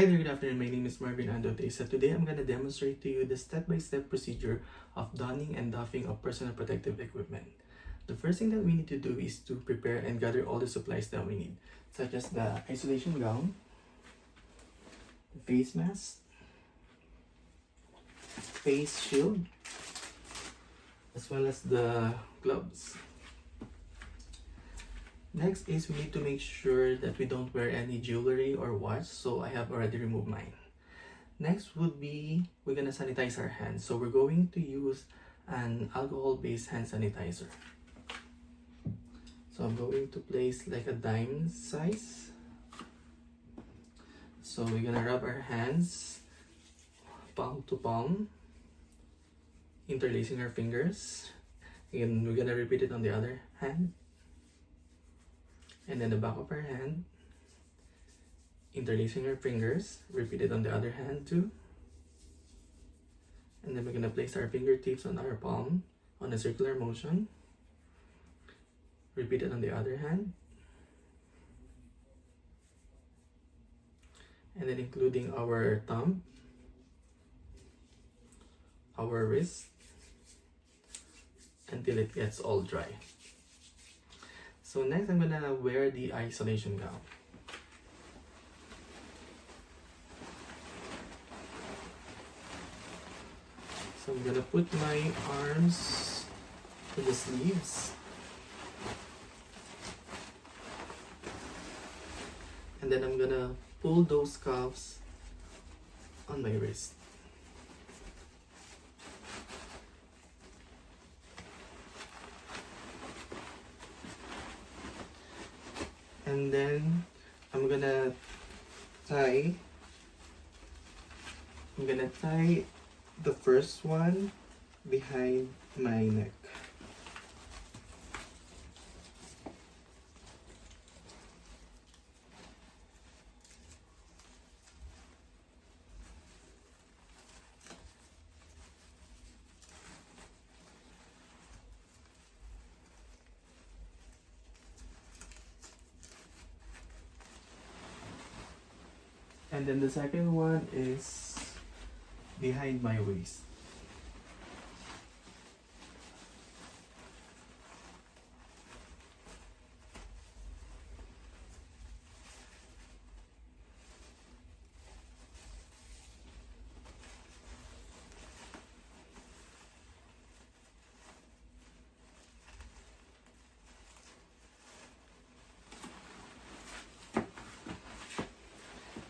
Hi there, good afternoon. My name is Marvin Andote. So today I'm going to demonstrate to you the step-by-step procedure of donning and doffing of personal protective equipment. The first thing that we need to do is to prepare and gather all the supplies that we need, such as the isolation gown, the face mask, face shield, as well as the gloves. Next is we need to make sure that we don't wear any jewelry or watch, so I have already removed mine. Next would be we're gonna sanitize our hands. So we're going to use an alcohol-based hand sanitizer. So I'm going to place like a dime size. So we're gonna rub our hands palm to palm, interlacing our fingers. And we're gonna repeat it on the other hand. And then the back of our hand, interlacing our fingers, repeat it on the other hand too. And then we're gonna place our fingertips on our palm on a circular motion. Repeat it on the other hand. And then including our thumb, our wrist, until it gets all dry. So next I'm gonna wear the isolation gown. So I'm gonna put my arms to the sleeves. And then I'm gonna pull those cuffs on my wrist. And then I'm gonna tie the first one behind my neck. And then the second one is behind my waist.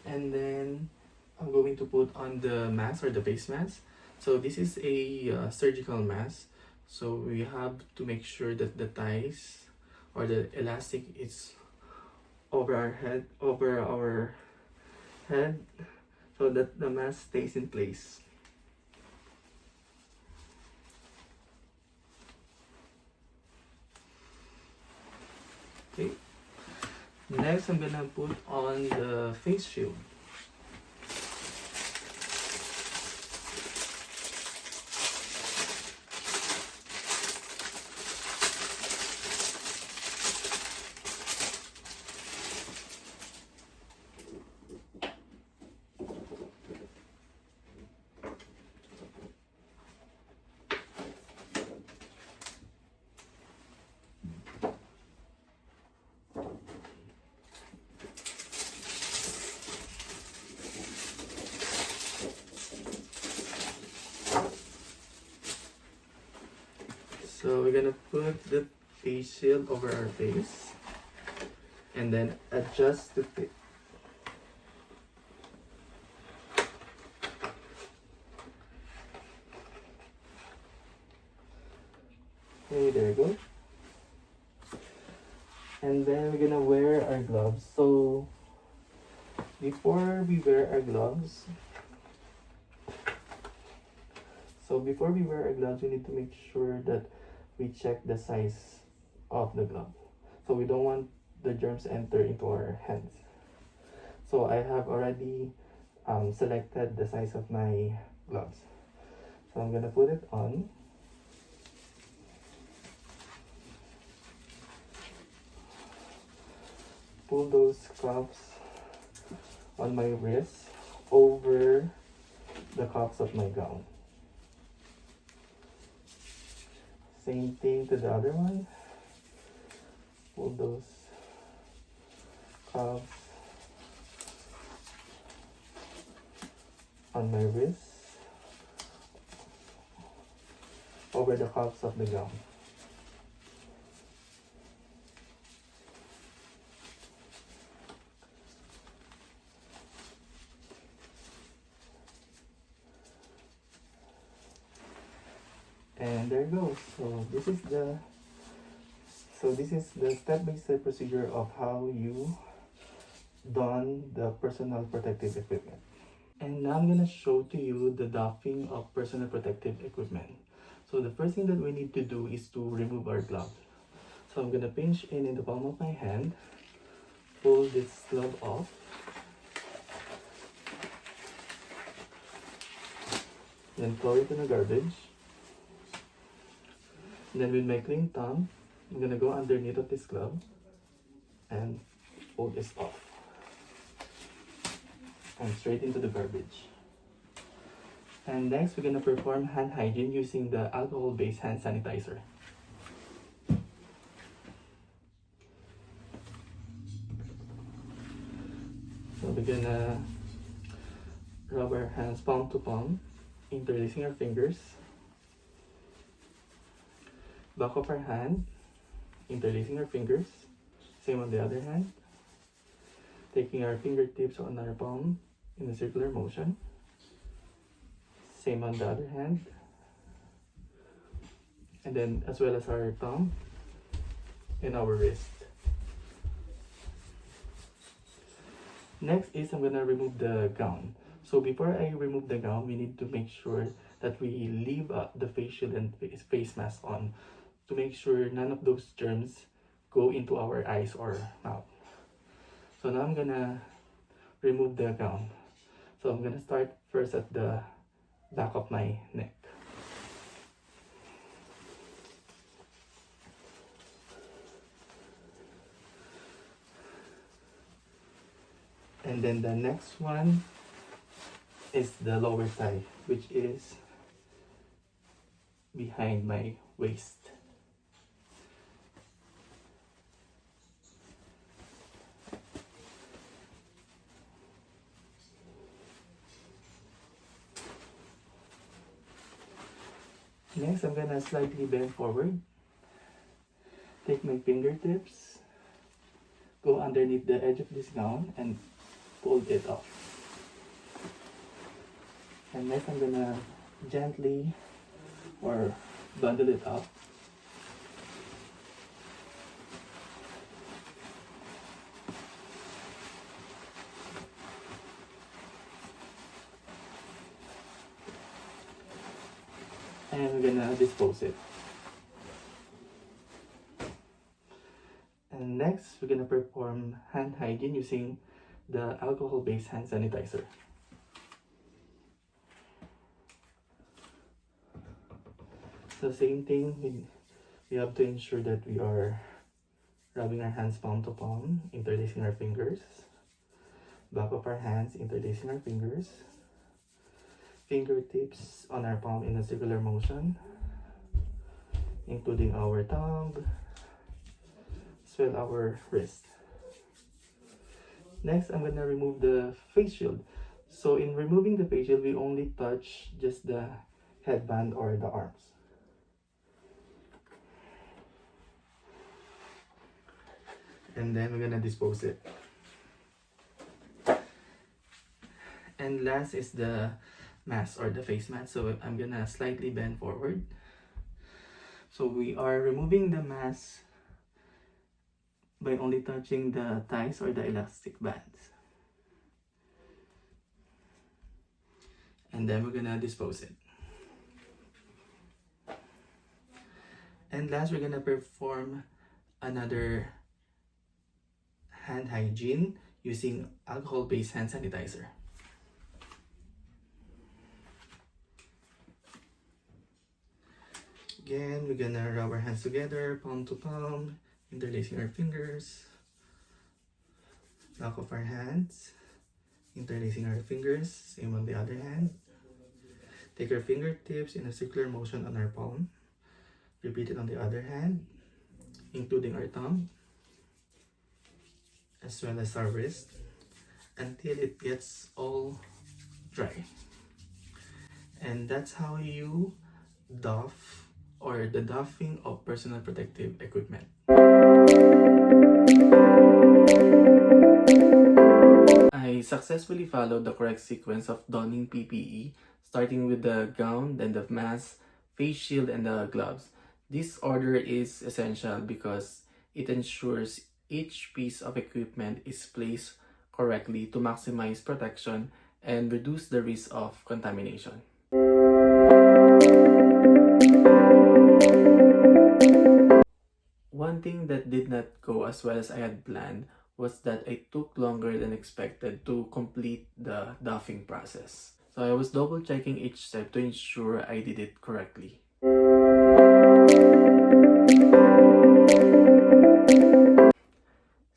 And then I'm going to put on the mask or the face mask. So this is a surgical mask. So we have to make sure that the ties or the elastic is over our head, so that the mask stays in place. Okay. Next, I'm gonna put on the face shield. So we're gonna put the face shield over our face and then adjust the fit. Okay, there we go. And then we're gonna wear our gloves. So before we wear our gloves, we need to make sure that we check the size of the glove. So we don't want the germs to enter into our hands. So I have already selected the size of my gloves. So I'm gonna put it on. Pull those cuffs on my wrist. over the cuffs of my gown. Same thing to the other one. Pull those cuffs on my wrist over the cuffs of the gown. And there goes. So this is the step-by-step procedure of how you don the personal protective equipment. And now I'm gonna show to you the doffing of personal protective equipment. So the first thing that we need to do is to remove our glove. So I'm gonna pinch in the palm of my hand, pull this glove off, then throw it in the garbage. And then with my clean thumb, I'm gonna go underneath of this glove and pull this off and straight into the garbage. And next, we're gonna perform hand hygiene using the alcohol-based hand sanitizer. So we're gonna rub our hands palm to palm, interlacing our fingers. Back of our hand, interlacing our fingers. Same on the other hand. Taking our fingertips on our palm in a circular motion. Same on the other hand. And then as well as our thumb and our wrist. Next is I'm gonna remove the gown. So before I remove the gown, we need to make sure that we leave the face shield and face mask on to make sure none of those germs go into our eyes or mouth. So now I'm gonna remove the gown. So I'm gonna start first at the back of my neck. And then the next one is the lower thigh, which is behind my waist. Next, I'm gonna slightly bend forward. Take my fingertips, go underneath the edge of this gown and pull it off. And next, I'm gonna gently or bundle it up. And we're gonna dispose it. And next, we're gonna perform hand hygiene using the alcohol-based hand sanitizer. So same thing, we have to ensure that we are rubbing our hands palm to palm, interlacing our fingers, back of our hands, interlacing our fingers, fingertips on our palm in a circular motion, including our thumb, as well our wrist. Next, I'm gonna remove the face shield. So in removing the face shield, we only touch just the headband or the arms. And then we're gonna dispose it. And last is the mask or the face mask. So I'm gonna slightly bend forward. So we are removing the mask by only touching the ties or the elastic bands. And then we're gonna dispose it. And last, we're gonna perform another hand hygiene using alcohol-based hand sanitizer. Again, we're gonna rub our hands together, palm to palm, interlacing our fingers, back of our hands, Interlacing our fingers, same on the other hand. Take our fingertips in a circular motion on our palm. Repeat it on the other hand, including our thumb, as well as our wrist, until it gets all dry. And that's how you doff or the doffing of personal protective equipment. I successfully followed the correct sequence of donning PPE, starting with the gown, then the mask, face shield, and the gloves. This order is essential because it ensures each piece of equipment is placed correctly to maximize protection and reduce the risk of contamination. One thing that did not go as well as I had planned was that I took longer than expected to complete the doffing process. So I was double checking each step to ensure I did it correctly.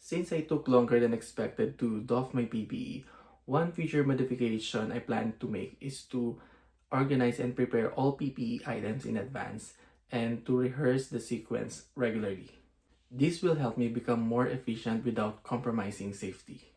Since I took longer than expected to doff my PPE, one future modification I plan to make is to organize and prepare all PPE items in advance and to rehearse the sequence regularly. This will help me become more efficient without compromising safety.